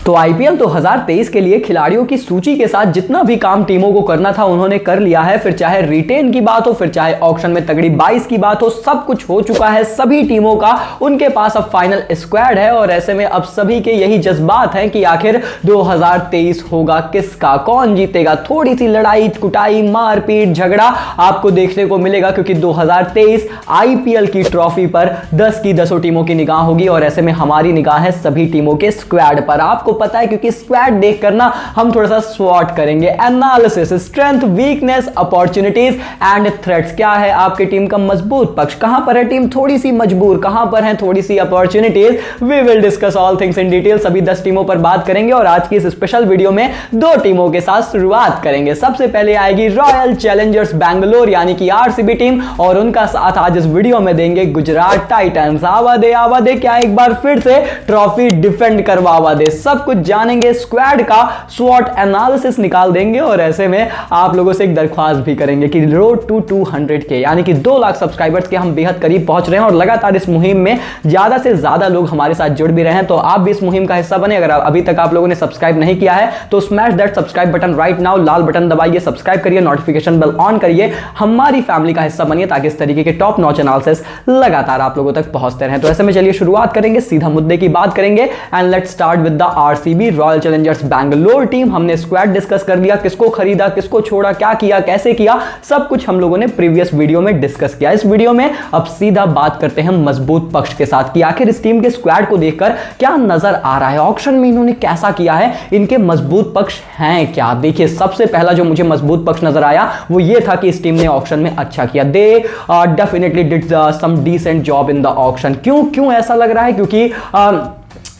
तो आईपीएल 2023 के लिए खिलाड़ियों की सूची के साथ जितना भी काम टीमों को करना था उन्होंने कर लिया है। फिर चाहे रिटेन की बात हो, फिर चाहे ऑक्शन में तगड़ी 22 की बात हो, सब कुछ हो चुका है सभी टीमों का। उनके पास अब फाइनल स्क्वाड है और ऐसे में अब सभी के यही जज्बात हैं कि आखिर 2023 होगा किसका, कौन जीतेगा। थोड़ी सी लड़ाई कुटाई, मारपीट, झगड़ा आपको देखने को मिलेगा क्योंकि 2023 आईपीएल की ट्रॉफी पर 10 की 10 टीमों की निगाह होगी और ऐसे में हमारी निगाह है सभी टीमों के स्क्वाड पर। आपको पता है क्योंकि स्क्वाड देखकर ना हम थोड़ा सा स्वॉट करेंगे, analysis, strength, weakness, opportunities and threats. क्या है आपकी टीम का मजबूत पक्ष, कहां पर है टीम थोड़ी सी मजबूर, कहां पर है थोड़ी सी opportunities. We will discuss all things in detail. सभी 10 टीमों पर बात करेंगे और आज की इस स्पेशल वीडियो में 2 टीमों के साथ शुरुआत करेंगे। सबसे पहले आएगी रॉयल चैलेंजर्स बैंगलोर यानी कि आरसीबी टीम और उनका साथ आज इस वीडियो में देंगे गुजरात टाइटंस। आवा दे क्या एक बार फिर से ट्रॉफी डिफेंड करवावा दे। सब कुछ जानेंगे, स्क्वाड का स्वॉट एनालिसिस निकाल देंगे और ऐसे में आप लोगों से एक दरख्वास्त भी करेंगे कि रोड टू 200 के यानी कि 2 लाख सब्सक्राइबर्स के हम बेहद करीब पहुंच रहे हैं और लगातार इस मुहिम में ज्यादा से ज्यादा लोग हमारे साथ जुड़ भी रहे हैं। तो आप भी इस मुहिम का हिस्सा बने। अगर अभी तक आप लोगों ने सब्सक्राइब नहीं किया है तो smash that subscribe button right now, Lal button दबाइए, सब्सक्राइब करिए, नोटिफिकेशन बेल ऑन करिए, हमारी फैमिली का हिस्सा बनिए ताकि इस तरीके के टॉप नॉच एनालिसिस लगातार आप लोगों तक पहुंचते रहें। तो ऐसे में चलिए शुरुआत करेंगे, सीधा मुद्दे की बात करेंगे and let's start with the RCB royal Challengers Bangalore team. हमने स्क्वाड डिस्कस कर लिया, किसको खरीदा, किसको छोड़ा, क्या किया, कैसे किया, सब कुछ हम लोगों ने प्रीवियस वीडियो में डिस्कस किया। इस वीडियो में अब सीधा बात करते हैं मजबूत पक्ष के साथ कि आखिर इस टीम के स्क्वाड को देखकर क्या नजर आ रहा है, ऑक्शन में इन्होंने कैसा किया है, इनके मजबूत पक्ष हैं क्या। देखिए सबसे पहला जो मुझे मजबूत पक्ष नजर आया वो ये था कि इस टीम ने ऑक्शन में अच्छा किया। They definitely did some decent job in the auction. क्यों ऐसा लग रहा है, क्योंकि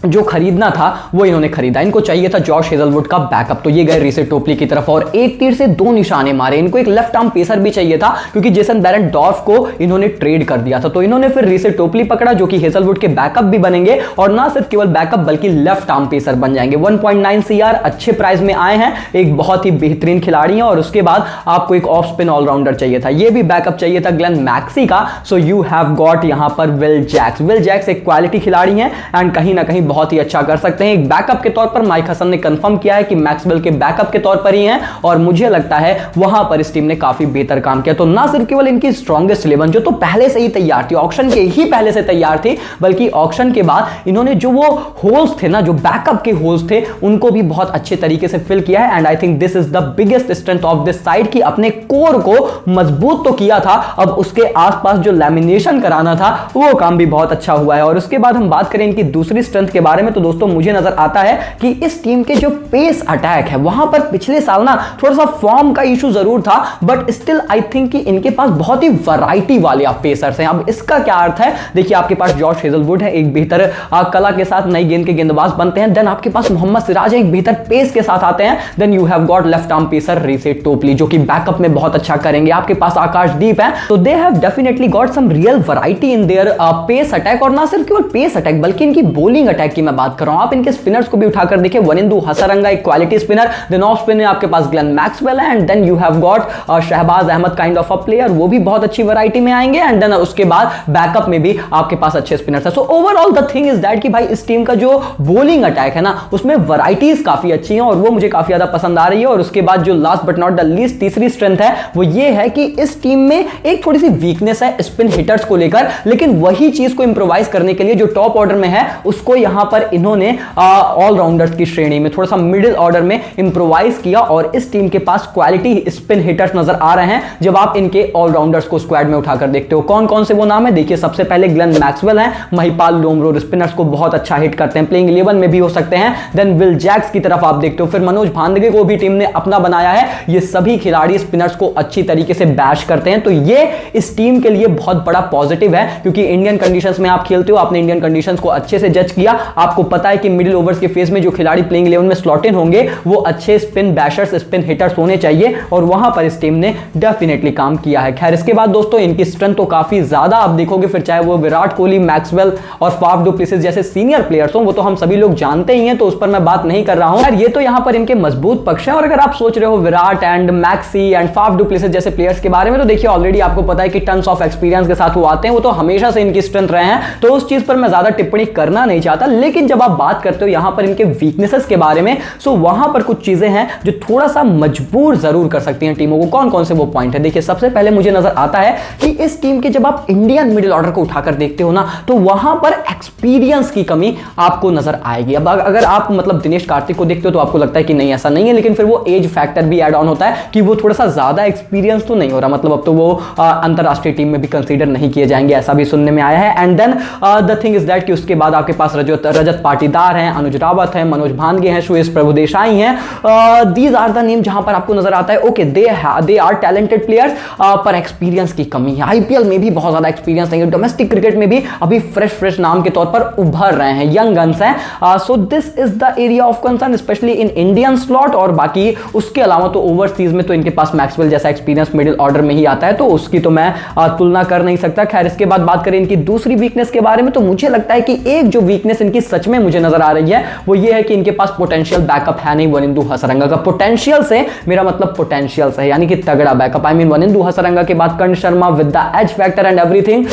जो खरीदना था वो इन्होंने खरीदा। इनको चाहिए था जॉश हेजलवुड का बैकअप, तो ये गए रीसेट टोपली की तरफ और एक तीर से 2 निशाने मारे। इनको एक लेफ्ट आर्म पेसर भी चाहिए था क्योंकि जेसन बेरेंडॉर्फ को इन्होंने ट्रेड कर दिया था, तो इन्होंने फिर रीसेट टोपली पकड़ा जो कि हेजलवुड के बैकअप भी बनेंगे और ना सिर्फ केवल बैकअप बल्कि लेफ्ट आर्म पेसर बन जाएंगे। 1.9 CR अच्छे प्राइस में आए हैं, एक बहुत ही बेहतरीन खिलाड़ी है और उसके बाद आपको एक ऑफ स्पिन ऑलराउंडर चाहिए था, ये भी बैकअप चाहिए था ग्लेन मैक्सी का। सो यू हैव गॉट यहां पर विल जैक्स। विल जैक्स एक क्वालिटी खिलाड़ी है एंड कहीं ना कहीं बहुत ही अच्छा कर सकते हैं। एक बैकअप के तौर पर माइक हसन ने कंफर्म किया है कि मैक्सवेल के बैकअप के तौर पर ही हैं और मुझे लगता है वहां पर इस टीम ने काफी बेहतर काम किया। तो ना सिर्फ केवल इनकी स्ट्रॉन्गेस्ट 11 जो तो पहले से ही तैयार थी, ऑक्शन के ही पहले से तैयार थी, बल्कि ऑक्शन के बाद इन्होंने जो वो होल्स थे ना, जो बैकअप के होल्स थे, उनको भी बहुत अच्छे तरीके से फिल किया है। And I think this is the biggest strength of this side कि अपने कोर को मजबूत तो किया था, अब उसके आसपास जो लैमिनेशन कराना था वो काम भी बहुत अच्छा हुआ है। और उसके बाद हम बात करें इनकी दूसरी स्ट्रेंथ के बारे में तो दोस्तों मुझे नजर आता है कि इस टीम के जो पेस अटैक है वहां पर पिछले साल ना थोड़ा सा फॉर्म का इशू जरूर था, बट स्टिल आई थिंक कि इनके पास बहुत ही वैरायटी वाले पेसर्स हैं। अब इसका क्या अर्थ है, देखिए आपके पास जॉश हेजलवुड है, एक बेहतर कला के साथ नई गेंद के गेंदबाज बनते हैं। देन आपके पास मोहम्मद सिराज है, एक बेहतर पेस के साथ आते हैं। Then you have got left arm pacer Reece Topley जो कि बैकअप में बहुत अच्छा करेंगे। आपके पास आकाशदीप है, तो they have definitely got some real variety in their pace attack. और ना सिर्फ केवल पेस अटैक बल्कि इनकी बॉलिंग अटैक की मैं बात कर रहा हूं। आप इनके स्पिनर्स को भी उठाकर देखिए, वनिंदु हसरंगा एक quality spinner, then off spin में आपके पास ग्लेन मैक्सवेल है and then you have got Shahbaz Ahmed kind of a player, वो भी बहुत अच्छी वैरायटी में आएंगे। एंड देन उसके बाद बैकअप में भी आपके पास अच्छे स्पिनर्स है। So overall the thing is that कि भाई इस टीम का जो बॉलिंग अटैक है ना उसमें वैरायटीज काफी अच्छी हैं और वो मुझे काफी ज्यादा पसंद आ रही है। और उसके बाद जो last but not the least तीसरी स्ट्रेंथ है वो ये है कि इस टीम में एक थोड़ी सी वीकनेस है स्पिन हिटर्स को लेकर, लेकिन वही चीज को इंप्रोवाइज करने के लिए जो टॉप ऑर्डर में है उसको यहां पर इन्होंने ऑलराउंडर्स की श्रेणी में थोड़ा सा मिडिल ऑर्डर में इंप्रोवाइज किया और इस टीम के पास क्वालिटी स्पिन हिटर्स नजर आ रहे हैं जब आप इनके ऑलराउंडर्स को स्क्वाड में उठाकर देखते हो। कौन कौन से वो नाम है, देखिए सबसे पहले ग्लेन मैक्सवेल है, महिपाल लोमरो स्पिनर्स को बहुत अच्छा हिट करते हैं, प्लेइंग 11 में भी हो सकते हैं। देन विल जैक्स की तरफ आप देखते हो, फिर मनोज भांदगे को भी टीम ने अपना बनाया है। ये सभी खिलाड़ी स्पिनर्स को अच्छी तरीके से बैश करते हैं, तो ये इस टीम के लिए बहुत बड़ा पॉजिटिव है क्योंकि इंडियन कंडीशंस में आप खेलते हो, आपने इंडियन कंडीशंस को अच्छे से जज किया, आपको पता है कि मिडिल ओवर्स के फेज में जो खिलाड़ी प्लेइंग 11 में स्लॉट इन होंगे वो अच्छे स्पिन बैशर्स, स्पिन हिटर्स होने चाहिए और वहां पर इस टीम ने डेफिनेटली काम किया है। खैर इसके बाद दोस्तों इनकी स्ट्रेंथ तो काफी ज्यादा आप देखोगे, फिर चाहे वो विराट कोहली, मैक्सवेल और फाफ डु प्लेसिस जैसे सीनियर प्लेयर्स हो, वो तो हम सभी लोग जानते ही हैं, तो उस पर मैं बात नहीं कर रहा हूं। यार ये तो यहां पर इनके मजबूत पक्ष हैं। और अगर आप सोच रहे हो Virat and Maxi and Faf du Plessis जैसे प्लेयर्स के बारे में, तो देखिए ऑलरेडी आपको पता है कि टन्स ऑफ एक्सपीरियंस के साथ वो आते हैं, वो तो हमेशा से इनकी स्ट्रेंथ रहे हैं, तो उस चीज पर मैं ज्यादा टिप्पणी करना नहीं चाहता। लेकिन जब आप बात करते हो यहां पर इनके वीकनेसेस के बारे में, सो वहां पर कुछ चीजें हैं जो थोड़ा सा मजबूर जरूर कर सकती हैं टीमों को। कौन कौन से वो पॉइंट है, देखिए सबसे पहले मुझे नजर आता है कि इस टीम के जब आप इंडियन मिडिल ऑर्डर को उठाकर देखते हो ना, तो वहां पर एक्सपीरियंस की कमी आपको नजर आएगी। अब अगर आप मतलब दिनेश कार्तिक को देखते हो तो आपको लगता है कि नहीं ऐसा नहीं है, लेकिन फिर वो एज फैक्टर भी ऐड ऑन होता है कि वो थोड़ा सा ज्यादा एक्सपीरियंस तो नहीं हो रहा, मतलब अब तो वो अंतरराष्ट्रीय टीम में भी कंसीडर नहीं किए जाएंगे, ऐसा भी सुनने में आया है। And then the thing is that कि उसके बाद आपके पास रजत पाटीदार हैं, अनुज रावत हैं, मनोज भानगे हैं, सुयश प्रभुदेसाई हैं। दीज आर द नेम जहां पर आपको नजर आता है okay they are talented players, पर एक्सपीरियंस की कमी है। आईपीएल में भी बहुत ज्यादा एक्सपीरियंस नहीं है, डोमेस्टिक क्रिकेट में भी अभी फ्रेश नाम के तौर पर उभर रहे हैं, यंग गन्स हैं। So this is the area of concern specially in Indian slot. और बाकी उसके अलावा तो ओवरसीज में तो इनके पास मैक्सवेल जैसा एक्सपीरियंस मिडिल ऑर्डर में ही आता है, तो उसकी तो मैं तुलना कर नहीं सकता। खैर इसके बाद बात करें इनकी दूसरी वीकनेस के बारे में, तो मुझे लगता है कि एक जो वीकनेस इनकी सच में मुझे नजर आ रही है वो ये है कि इनके पास पोटेंशियल बैकअप है नहीं वनिंदु हसरंगा का। पोटेंशियल से मेरा मतलब पोटेंशियल से, यानी कि तगड़ा backup. I mean Wanindu Hasaranga के बाद Karn Sharma with the age factor and everything,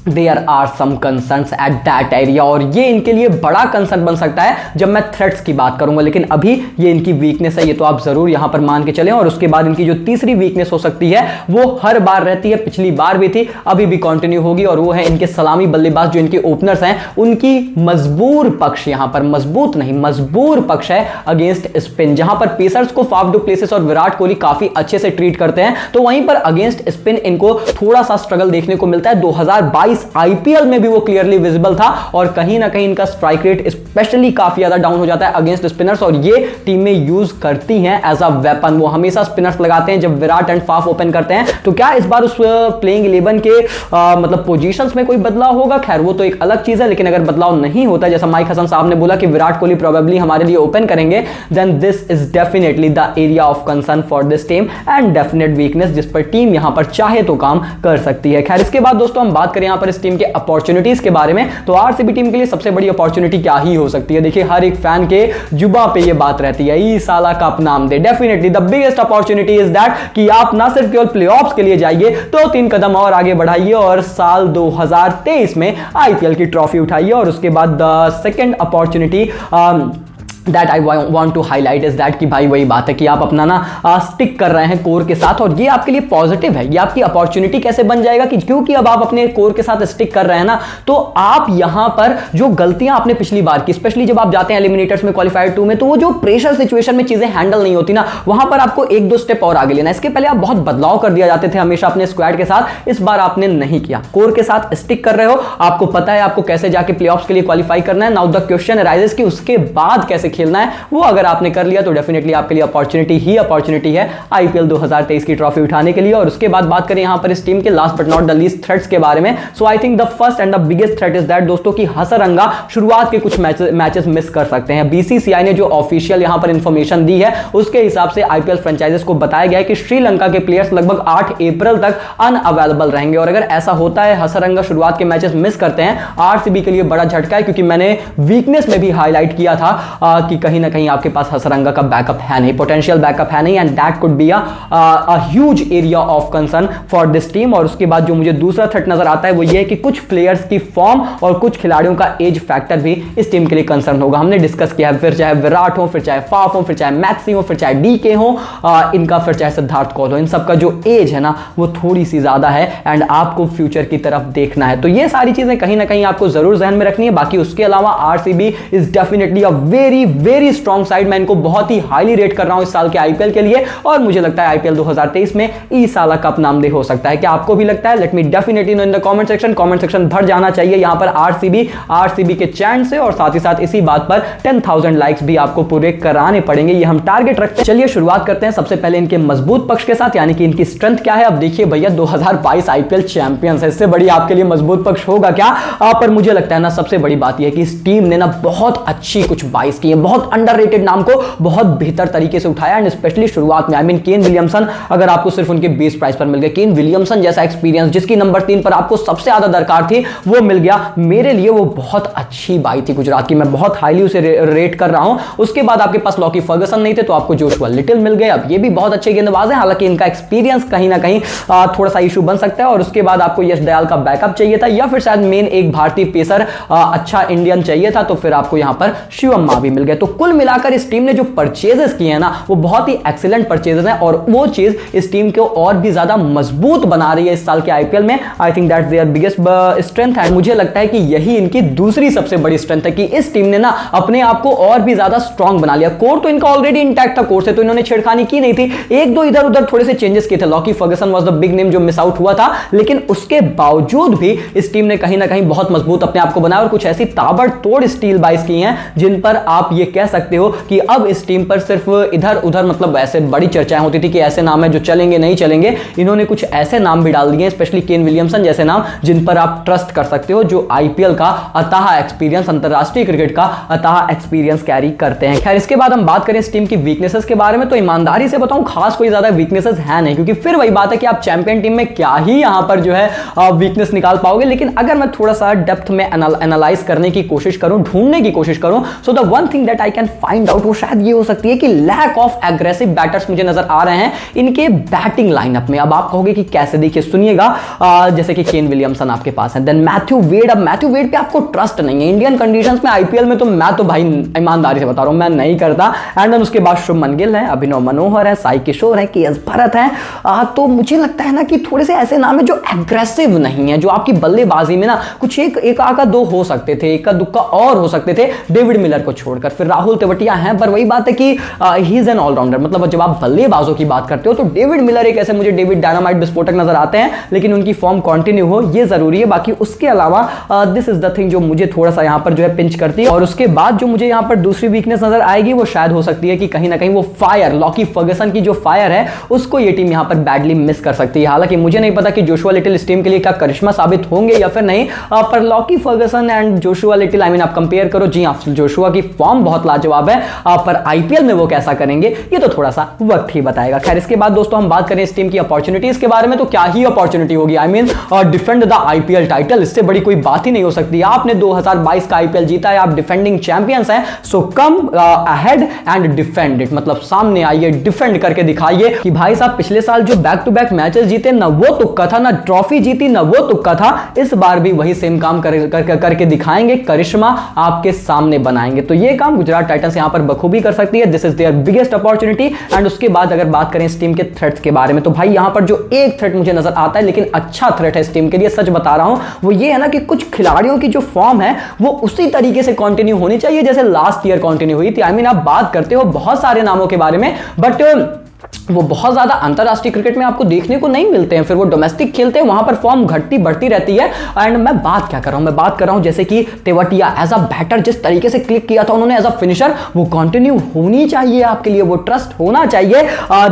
there are some concerns at that area, और ये इनके लिए बड़ा कंसर्न बन सकता है जब मैं थ्रेट्स की बात करूंगा, लेकिन अभी ये इनकी वीकनेस है, ये तो आप जरूर यहां पर मान के चलें। और उसके बाद इनकी जो तीसरी वीकनेस हो सकती है वो हर बार रहती है, पिछली बार भी थी, अभी भी कंटिन्यू होगी, और वो है इनके सलामी बल्लेबाज जो इनके ओपनर्स हैं उनकी मजबूर पक्ष, यहां पर मजबूत नहीं मजबूर पक्ष है अगेंस्ट स्पिन। जहां पर पेसर्स को फाफ डू प्लेसिस और विराट कोहली काफी अच्छे से ट्रीट करते हैं, तो वहीं पर अगेंस्ट स्पिन इनको थोड़ा सा स्ट्रगल देखने को मिलता है। 2022 आईपीएल में भी वो क्लियरली विजिबल था, और कहीं ना कहीं इनका स्ट्राइक रेट स्पेशली काफी ज्यादा डाउन हो जाता है अगेंस्ट स्पिनर्स, और ये टीमें यूज करती हैं एज अ वेपन। वो हमेशा स्पिनर्स लगाते हैं जब विराट एंड फाफ ओपन करते हैं। तो क्या इस बार उस प्लेइंग 11 के मतलब पोजीशंस में कोई बदलाव होगा? खैर वो तो एक अलग चीज है, लेकिन अगर बदलाव नहीं होता, जैसा माइक हसन साहब ने बोला कि विराट कोहली प्रोबेबली हमारे लिए ओपन करेंगे, then this is definitely the area of concern for this team and definite weakness जिस पर टीम यहां पर चाहे तो काम कर सकती है। खैर इसके बाद दोस्तों हम बात करें यहां पर इस टीम के अपॉर्चुनिटीज के बारे में, तो आरसीबी टीम के लिए सबसे बड़ी अपॉर्चुनिटी क्या ही हो सकती है? देखिए हर एक फैन के जुबा पे ये बात रहती है, ई साला कप नाम दे। Definitely the biggest opportunity is that कि आप ना सिर्फ केवल प्लेऑफ्स के लिए जाइए, तो 3 कदम और आगे बढ़ाइए और साल 2023 में आईपीएल की ट्रॉफी उठाइए। और उसके बाद the second opportunity that I want to highlight is that कि भाई वही बात है कि आप अपना ना स्टिक कर रहे हैं कोर के साथ, और ये आपके लिए पॉजिटिव है। ये आपकी अपॉर्चुनिटी कैसे बन जाएगा कि क्योंकि अब आप अपने कोर के साथ स्टिक कर रहे हैं ना, तो आप यहां पर जो गलतियां आपने पिछली बार की, स्पेशली जब आप जाते हैं एलिमिनेटर्स में क्वालिफायर 2 में, तो वो जो प्रेशर सिचुएशन में चीजें हैंडल नहीं होती ना, वहां पर आपको 1-2 स्टेप और आगे लेना। इसके पहले आप बहुत बदलाव कर दिया जाते थे हमेशा अपने स्क्वाड के साथ, इस बार आपने नहीं किया, कोर के साथ स्टिक कर रहे हो, आपको पता है आपको कैसे जाके प्लेऑफ्स के लिए क्वालिफाई करना है। नाउ द क्वेश्चन अराइजेस कि उसके बाद कैसे खेलना है, वो अगर आपने कर लिया तो डेफिनेटली आपके लिए अपॉर्चुनिटी है आईपीएल 2023 की ट्रॉफी उठाने के लिए। और उसके बाद बात करें यहां पर इस टीम के last but not the least threats के बारे में, so I think the first and the biggest threat is that दोस्तों की हसरंगा शुरुआत के कुछ मैचेस मिस कर सकते हैं। बीसीसीआई ने जो ऑफिशियल यहां पर इंफॉर्मेशन दी है उसके हिसाब से आईपीएल फ्रेंचाइजेस को बताया गया है कि श्रीलंका के प्लेयर्स लगभग 8 अप्रैल तक अनअवेलेबल रहेंगे, और अगर ऐसा होता है हसरंगा शुरुआत के मैचेस मिस करते हैं, आरसीबी के लिए बड़ा झटका है, क्योंकि मैंने वीकनेस में भी हाईलाइट किया था कि कहीं ना कहीं आपके पास हसरंगा का बैकअप है नहीं, पोटेंशियल बैकअप है नहीं, and that could be a huge area of concern for this team. और उसके बाद जो मुझे दूसरा थ्रेट नजर आता है वो ये है कि कुछ प्लेयर्स की फॉर्म और कुछ खिलाड़ियों का एज फैक्टर भी इस टीम के लिए कंसर्न होगा। हमने डिस्कस किया है, फिर चाहे विराट हो, फिर चाहे फाफ हो, फिर चाहे मैक्सी हो, फिर चाहे डीके हो, इनका फिर चाहे सिद्धार्थ कौल हो, इन सबका जो एज है ना वो थोड़ी सी ज्यादा है, एंड आपको फ्यूचर की तरफ देखना है। तो ये सारी चीजें कहीं ना कहीं आपको जरूर ध्यान में रखनी है। बाकी उसके अलावा RCB is definitely a very very strong side. मैं इनको बहुत ही हाईली रेट कर रहा हूं इस साल के आईपीएल के लिए, और मुझे लगता है आईपीएल 2023 में ई साला कप नामदे हो सकता है। क्या आपको भी लगता है? Let me definitely no in the comment section भर जाना चाहिए यहां पर आरसीबी के चैंट से, और साथ ही साथ इसी बात पर 10,000 लाइक्स भी आपको पूरे कराने पड़ेंगे, ये हम टारगेट रखते हैं। चलिए शुरुआत करते हैं सबसे पहले इनके मजबूत पक्ष के साथ, यानी कि इनकी स्ट्रेंथ क्या है। अब देखिए भैया 2022 आईपीएल चैंपियंस है, इससे बड़ी आपके लिए मजबूत पक्ष होगा क्या? पर मुझे लगता है ना सबसे बड़ी बात यह है कि इस टीम ने ना बहुत अच्छी कुछ बाइस की है, बहुत अंडररेटेड नाम को बहुत बेहतर तरीके से उठाया एंड स्पेशली शुरुआत में। आई मीन केन विलियमसन अगर आपको सिर्फ उनके बेस प्राइस पर मिल गया, केन विलियमसन जैसा एक्सपीरियंस जिसकी नंबर 3 पर आपको सबसे ज्यादा दरकार थी वो मिल गया, मेरे लिए वो बहुत अच्छी बाई थी गुजरात की, मैं बहुत हाईली उसे रेट कर रहा हूं। उसके बाद आपके पास लॉकी फर्गसन नहीं थे तो आपको जोशुआ लिटिल मिल गए, अब ये भी बहुत अच्छे गेंदबाज हैं, हालांकि इनका एक्सपीरियंस कहीं ना कहीं थोड़ा सा इशू बन सकता है। और उसके बाद आपको यश दयाल का बैकअप चाहिए था या फिर शायद मेन एक भारतीय पेसर अच्छा इंडियन चाहिए था, तो फिर आपको यहां पर शिवम मावी मिल गए। तो कुल मिलाकर इस टीम ने जो परचेजेस किए हैं ना वो बहुत ही एक्सीलेंट परचेजेस हैं और वो चीज इस टीम को और भी ज्यादा मजबूत बना रही है इस साल के आईपीएल में। I think that's their biggest strength and मुझे लगता है कि यही इनकी दूसरी सबसे बड़ी स्ट्रेंथ है कि इस टीम ने ना अपने आप को और भी ज्यादा स्ट्रांग बना लिया। कोर तो इनका ऑलरेडी इंटैक्ट था, कोर से तो इन्होंने छेड़खानी की नहीं थी, एक दो इधर उधर थोड़े से चेंजेस किए थे। Lockie Ferguson was the big name जो मिस आउट हुआ था, लेकिन उसके बावजूद भी इस टीम ने कहीं ना कहीं बहुत मजबूत अपने आप को बनाया और कुछ ऐसी ताबड़तोड़ स्टील बाइस की हैं जिन पर आप ये कह सकते हो कि अब इस टीम पर सिर्फ इधर उधर मतलब ऐसे बड़ी चर्चाएं होती थी कि ऐसे नाम है जो चलेंगे नहीं चलेंगे, इन्होंने कुछ ऐसे नाम भी डाल दिए स्पेशली केन विलियमसन जैसे नाम जिन पर आप ट्रस्ट कर सकते हो, जो आईपीएल का अथाह एक्सपीरियंस, अंतरराष्ट्रीय क्रिकेट का अथाह एक्सपीरियंस कैरी करते हैं। खैर इसके बाद हम बात करें इस टीम की वीकनेसेस के बारे में तो ईमानदारी से बताऊं खास कोई ज्यादा वीकनेसेस है नहीं, क्योंकि फिर वही बात है कि आप चैंपियन टीम में क्या ही यहां पर जो है वीकनेस निकाल पाओगे। लेकिन अगर मैं थोड़ा सा डेप्थ में एनालाइज करने की कोशिश करूं, ढूंढने की कोशिश करूं, so the one thing that I can find out वो शायद ये हो सकती है कि लैक ऑफ एग्रेसिव बैटर्स मुझे नजर आ रहे हैं इनके बैटिंग लाइनअप में। अब आप कहोगे कि कैसे, देखिए सुनिएगा, जैसे कि केन विलियमसन आपके पास है, देन मैथ्यू वेड। अब मैथ्यू वेड पे आपको ट्रस्ट नहीं है इंडियन कंडीशंस में, आईपीएल में तो मैं तो भाई ईमानदारी से बता रहा हूं मैं नहीं करता। एंड देन उसके बाद शुभमन गिल है, अभिनव मनोहर है, साई किशोर है, के एस भरत है। तो मुझे लगता है ना कि थोड़े से ऐसे नाम है जो एग्रेसिव नहीं है, जो आपकी बल्लेबाजी में ना कुछ एक आका दो हो सकते थे, एक का दुक्का और हो सकते थे डेविड मिलर को छोड़कर। फिर राहुल तेवतिया हैं, पर वही बात है कि ही इज एन ऑलराउंडर, मतलब जब आप बल्लेबाजों की बात करते हो तो डेविड मिलर एक ऐसे मुझे डेविड डायनामाइट विस्फोटक नजर आते हैं, लेकिन उनकी फॉर्म कंटिन्यू हो ये जरूरी है। बाकी उसके अलावा दिस इज द थिंग जो मुझे थोड़ा सा यहां पर जो है पिंच करती है। और उसके बाद जो मुझे यहां पर दूसरी वीकनेस नजर आएगी वो शायद हो सकती है कि कहीं ना कहीं वो फायर, लॉकी फर्गसन की जो फायर है उसको ये टीम यहां पर बैडली मिस कर सकती है। हालांकि मुझे नहीं पता कि जोशुआ लिटिल इस टीम के लिए क्या करिश्मा साबित होंगे या फिर नहीं, पर Lockie Ferguson and Joshua Little I mean आप कंपेयर करो, जी हां जोशुआ की फॉर्म बहुत लाजवाब है, पर आईपीएल में वो कैसा करेंगे ये तो थोड़ा सा वक्त ही बताएगा। खैर इसके बाद दोस्तों हम बात करें इस टीम की अपॉर्चुनिटीज के बारे में तो क्या ही अपॉर्चुनिटी होगी, I mean defend the IPL title, इससे बड़ी कोई बात ही नहीं हो सकती। आपने 2022 का आईपीएल जीता है, आप डिफेंडिंग चैंपियंस हैं, so come ahead and defend it, मतलब सामने आइए, डिफेंड करके दिखाइए कि भाई साहब पिछले साल जो बैक टू बैक मैचेस जीते ना वो तुक्का था, ना ट्रॉफी जीती ना वो तुक्का था, इस बार भी वही सेम काम करके दिखाएंगे, करिश्मा आपके सामने बनाएंगे। तो ये काम गुजरात टाइटंस यहां पर बखूबी कर सकती है, this is their biggest opportunity. And उसके बाद अगर बात करें इस टीम के थ्रेट्स के बारे में तो भाई यहां पर जो एक थ्रेट मुझे नजर आता है, लेकिन अच्छा थ्रेट है इस टीम के लिए, सच बता रहा हूं, वो ये है ना कि कुछ खिलाड़ियों की जो फॉर्म है वो उसी तरीके से कंटिन्यू होनी चाहिए जैसे लास्ट ईयर कंटिन्यू हुई थी। आई मीन आप बात करते हो बहुत सारे नामों के बारे में, बट वो बहुत ज्यादा अंतरराष्ट्रीय क्रिकेट में आपको देखने को नहीं मिलते हैं, फिर वो डोमेस्टिक खेलते हैं, वहां पर फॉर्म घटती बढ़ती रहती है। एंड मैं बात क्या कर रहा हूं, मैं बात कर रहा हूं जैसे कि तेवतिया एज अ बैटर जिस तरीके से क्लिक किया था उन्होंने एज अ फिनिशर, वो कंटिन्यू होनी चाहिए आपके लिए, वो ट्रस्ट होना चाहिए।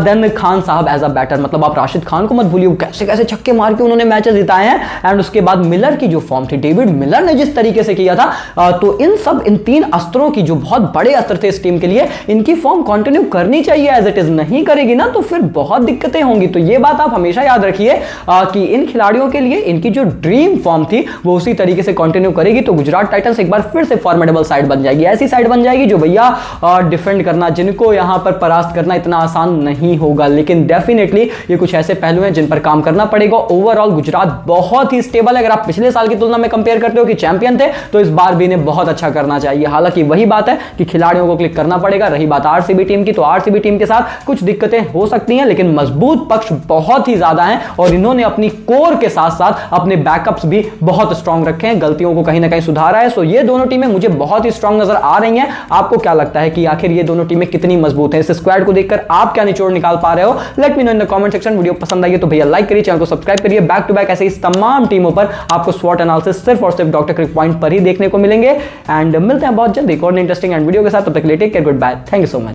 देन खान साहब एज अ बैटर, मतलब आप राशिद खान को मत भूलिए, कैसे कैसे छक्के मार के उन्होंने मैचेस जिताए हैं। एंड उसके बाद मिलर की जो फॉर्म थी, डेविड मिलर ने जिस तरीके से किया था, तो इन तीन अस्त्रों की जो बहुत बड़े अस्त्र थे इस टीम के लिए, इनकी फॉर्म कंटिन्यू करनी चाहिए एज इट इज, नहीं करेगी ना तो फिर बहुत दिक्कतें होंगी। तो ये बात आप हमेशा याद रखिए कि इन खिलाड़ियों के लिए इनकी जो ड्रीम फॉर्म थी वो उसी तरीके से कंटिन्यू करेगी तो गुजरात टाइटंस एक बार फिर से फॉर्मेडेबल साइड बन जाएगी, ऐसी साइड बन जाएगी जो भैया डिफेंड करना, जिनको यहां पर परास्त करना इतना आसान नहीं होगा। लेकिन डेफिनेटली ये कुछ ऐसे पहलू हैं जिन पर काम करना पड़ेगा। ओवरऑल गुजरात बहुत ही स्टेबल है, अगर आप पिछले साल की तुलना में कंपेयर करते हो कि चैंपियन थे तो इस बार भी इन्हें बहुत अच्छा करना चाहिए। हालांकि वही बात है कि खिलाड़ियों को क्लिक करना पड़ेगा। रही बात आरसीबी टीम की, तो आरसीबी टीम के साथ कुछ दिक्कतें हो सकती हैं, लेकिन मजबूत पक्ष बहुत ही ज्यादा हैं और इन्होंने अपनी कोर के साथ साथ अपने बैकअप्स भी बहुत स्ट्रांग रखे हैं, गलतियों को कहीं ना कहीं सुधारा है। सो ये दोनों टीमें मुझे बहुत ही स्ट्रांग नजर आ रही हैं। आपको क्या लगता है कि आखिर ये दोनों टीमें कितनी मजबूत हैं? इस स्क्वाड को देखकर आप क्या निचोड़ निकाल पा रहे हो? Let me know in the comment section. Video पसंद आई तो भैया लाइक करिए, चैनल को सब्सक्राइब करिए। बैक टू बैक ऐसे इस तमाम टीमों पर आपको स्वॉट एनालिसिस सिर्फ और सिर्फ डॉक्टर क्रिक पॉइंट पर ही देखने को मिलेंगे। एंड मिलते हैं बहुत जल्द एक और इंटरेस्टिंग एंड वीडियो के साथ, तब तक के लिए take care, good bye, thank you so much.